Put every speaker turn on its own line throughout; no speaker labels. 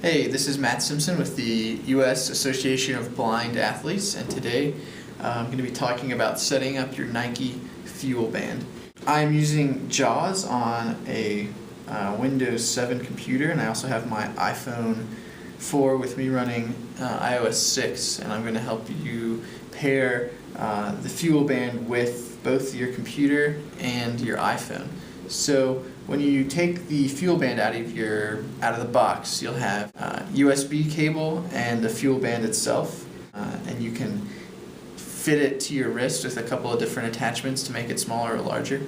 Hey, this is Matt Simpson with the U.S. Association of Blind Athletes, and today I'm going to be talking about setting up your Nike+FuelBand. I'm using JAWS on a Windows 7 computer, and I also have my iPhone 4 with me running iOS 6, and I'm going to help you pair the FuelBand with both your computer and your iPhone. So when you take the FuelBand out of the box, you'll have a USB cable and the FuelBand itself, and you can fit it to your wrist with a couple of different attachments to make it smaller or larger.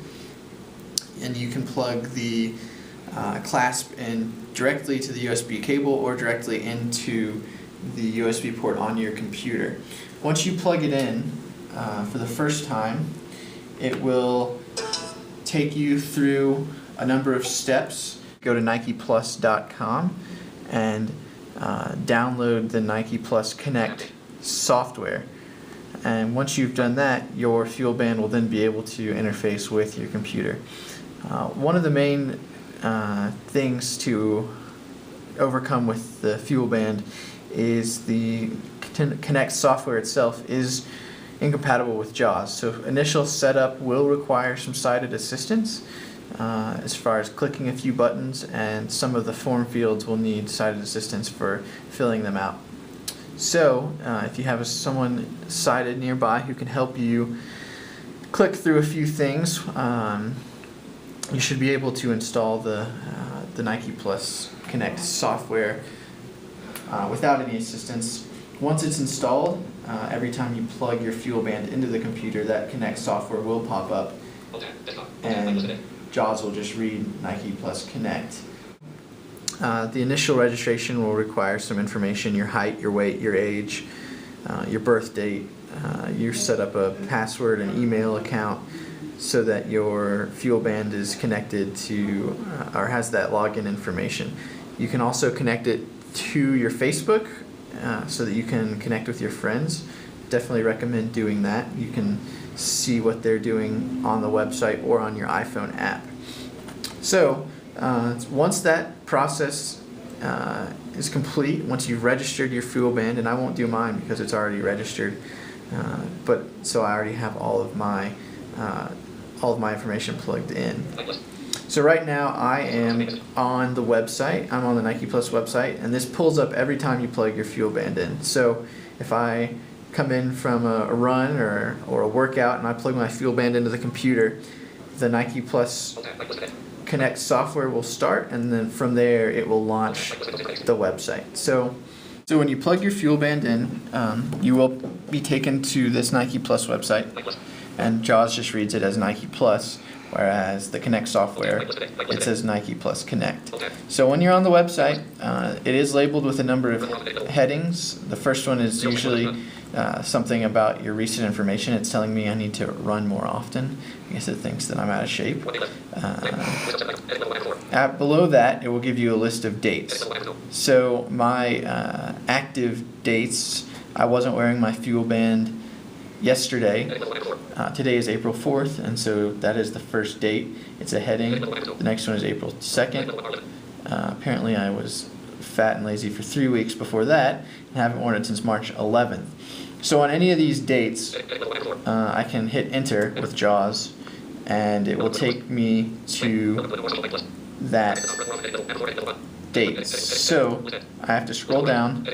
And you can plug the clasp in directly to the USB cable or directly into the USB port on your computer. Once you plug it in for the first time, it will take you through a number of steps. Go to Nike+.com and download the Nike+ Connect software. And once you've done that, your FuelBand will then be able to interface with your computer. One of the main things to overcome with the FuelBand is the Connect software itself is incompatible with JAWS. So initial setup will require some sighted assistance as far as clicking a few buttons, and some of the form fields will need sighted assistance for filling them out. So if you have someone sighted nearby who can help you click through a few things, you should be able to install the Nike+ Connect software without any assistance. Once it's installed, every time you plug your FuelBand into the computer, that Connect software will pop up, and JAWS will just read Nike+ Connect. The initial registration will require some information: your height, your weight, your age, your birth date. You set up a password and email account so that your FuelBand is connected to or has that login information. You can also connect it to your Facebook so that you can connect with your friends. Definitely recommend doing that. You can see what they're doing on the website or on your iPhone app. So once that process is complete, once you've registered your FuelBand, and I won't do mine because it's already registered, but so I already have all of my information plugged in. So right now I am on the website. I'm on the Nike+ website, and this pulls up every time you plug your FuelBand in. So if I come in from a run or a workout and I plug my FuelBand into the computer, the Nike+ Connect software will start, and then from there it will launch the website. So when you plug your FuelBand in, you will be taken to this Nike+ website, and JAWS just reads it as Nike+, whereas the Connect software, it says Nike+ Connect. So when you're on the website, it is labeled with a number of headings. The first one is usually something about your recent information. It's telling me I need to run more often. I guess it thinks that I'm out of shape. Below that, it will give you a list of dates. So my active dates: I wasn't wearing my FuelBand yesterday. Today is April 4th, and so that is the first date. It's a heading. The next one is April 2nd. Apparently I was fat and lazy for 3 weeks before that, and haven't worn it since March 11th. So on any of these dates, I can hit enter with JAWS, and it will take me to that date. So I have to scroll down,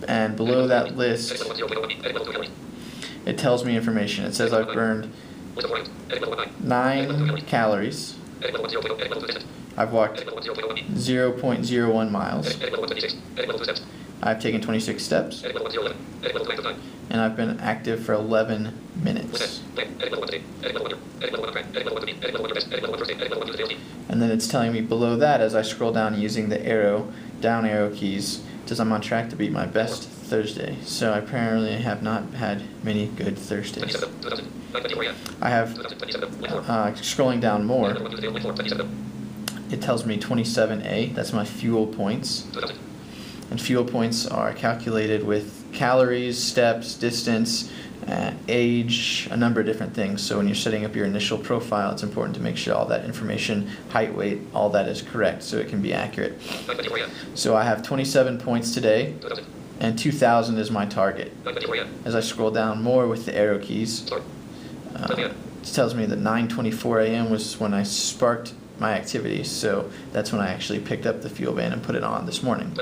and below that list, it tells me information. It says I've burned 9 calories. I've walked 0.01 miles. I've taken 26 steps. And I've been active for 11 minutes. And then it's telling me below that, as I scroll down using the down arrow keys, it says I'm on track to beat my best Thursday. So I apparently have not had many good Thursdays. I have, scrolling down more, it tells me 27A, that's my fuel points. And fuel points are calculated with calories, steps, distance, age, a number of different things. So when you're setting up your initial profile, it's important to make sure all that information, height, weight, all that is correct so it can be accurate. So I have 27 points today, and 2,000 is my target. As I scroll down more with the arrow keys, it tells me that 9:24 a.m. was when I sparked my activity, so that's when I actually picked up the FuelBand and put it on this morning.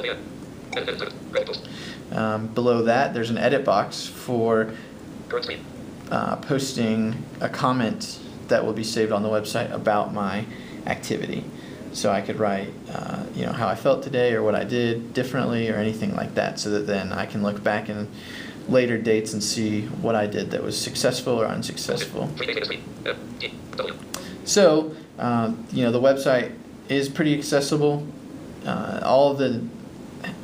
Below that, there's an edit box for posting a comment that will be saved on the website about my activity. So I could write, how I felt today or what I did differently or anything like that, so that then I can look back in later dates and see what I did that was successful or unsuccessful. So, the website is pretty accessible. All of the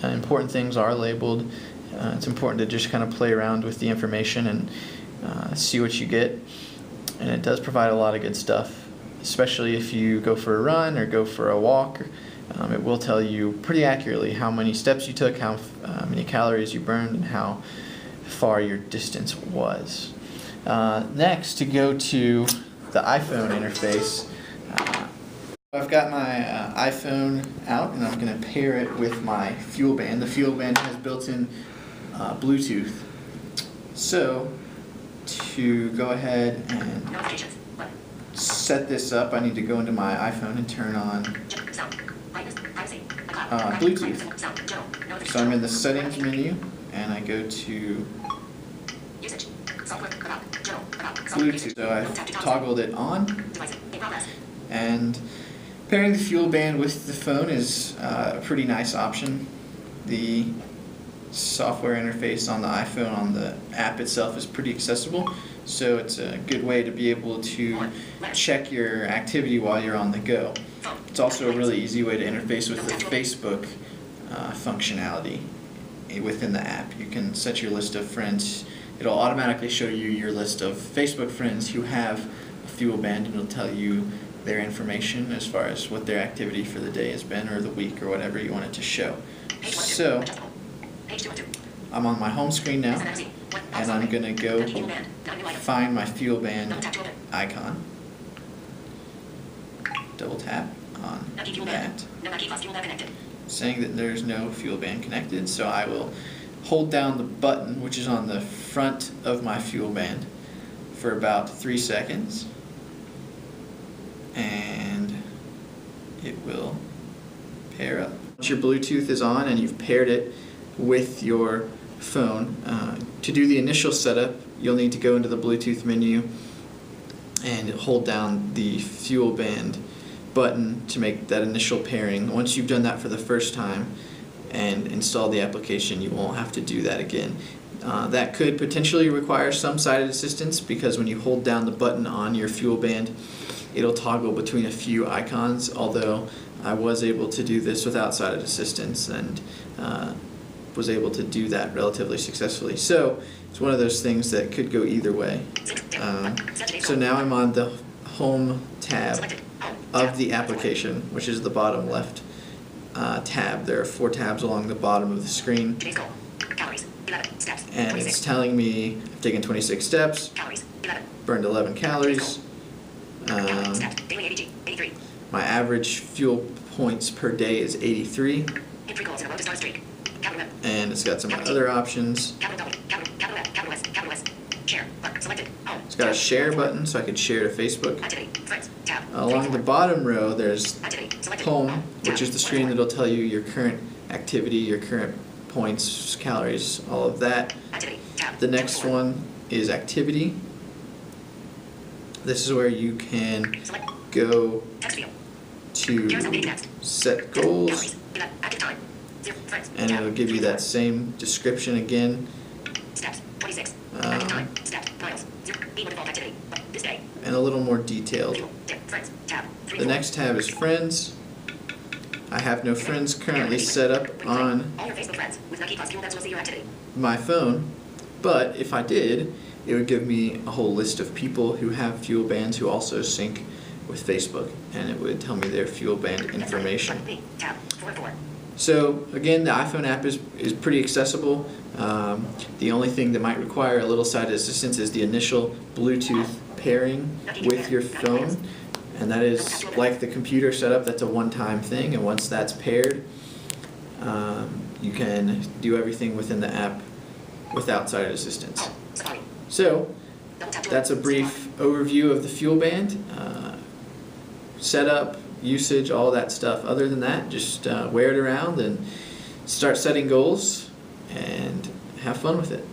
important things are labeled. It's important to just kind of play around with the information and see what you get. And it does provide a lot of good stuff, especially if you go for a run or go for a walk. It will tell you pretty accurately how many steps you took, how many calories you burned, and how far your distance was. Next, to go to the iPhone interface, I've got my iPhone out, and I'm going to pair it with my FuelBand. The FuelBand has built-in Bluetooth. So, to go ahead and set this up, I need to go into my iPhone and turn on Bluetooth. So I'm in the settings menu, and I go to Bluetooth. So I've toggled it on, and pairing the FuelBand with the phone is a pretty nice option. The software interface on the iPhone, on the app itself, is pretty accessible, so it's a good way to be able to check your activity while you're on the go. It's also a really easy way to interface with the Facebook functionality within the app. You can set your list of friends. It'll automatically show you your list of Facebook friends who have a FuelBand, and it'll tell you their information as far as what their activity for the day has been, or the week, or whatever you want it to show. So I'm on my home screen now, and I'm going to go find my FuelBand icon. Double tap on that, saying that there's no FuelBand connected. So I will hold down the button, which is on the front of my FuelBand, for about 3 seconds, and it will pair up. Once your Bluetooth is on and you've paired it with your phone, to do the initial setup, you'll need to go into the Bluetooth menu and hold down the FuelBand button to make that initial pairing. Once you've done that for the first time and installed the application, you won't have to do that again. That could potentially require some sighted assistance, because when you hold down the button on your FuelBand, it'll toggle between a few icons, although I was able to do this without sighted assistance and was able to do that relatively successfully. So it's one of those things that could go either way. So now I'm on the Home tab of the application, which is the bottom left tab. There are 4 tabs along the bottom of the screen, and it's telling me I've taken 26 steps, burned 11 calories. My average fuel points per day is 83, and it's got some other options. It's got a share button, so I could share to Facebook. Along the bottom row, there's Home, which is the screen that'll tell you your current activity, your current points, calories, all of that. The next one is Activity. This is where you can go to set goals, and it'll give you that same description again, and a little more detailed. The next tab is Friends. I have no friends currently set up on my phone, but if I did, it would give me a whole list of people who have FuelBands who also sync with Facebook, and it would tell me their FuelBand information. So again, the iPhone app is pretty accessible. The only thing that might require a little side assistance is the initial Bluetooth pairing with your phone, and that is like the computer setup. That's a one-time thing, and once that's paired, you can do everything within the app without side assistance. So that's a brief overview of the FuelBand. Setup, usage, all that stuff. Other than that, just wear it around and start setting goals and have fun with it.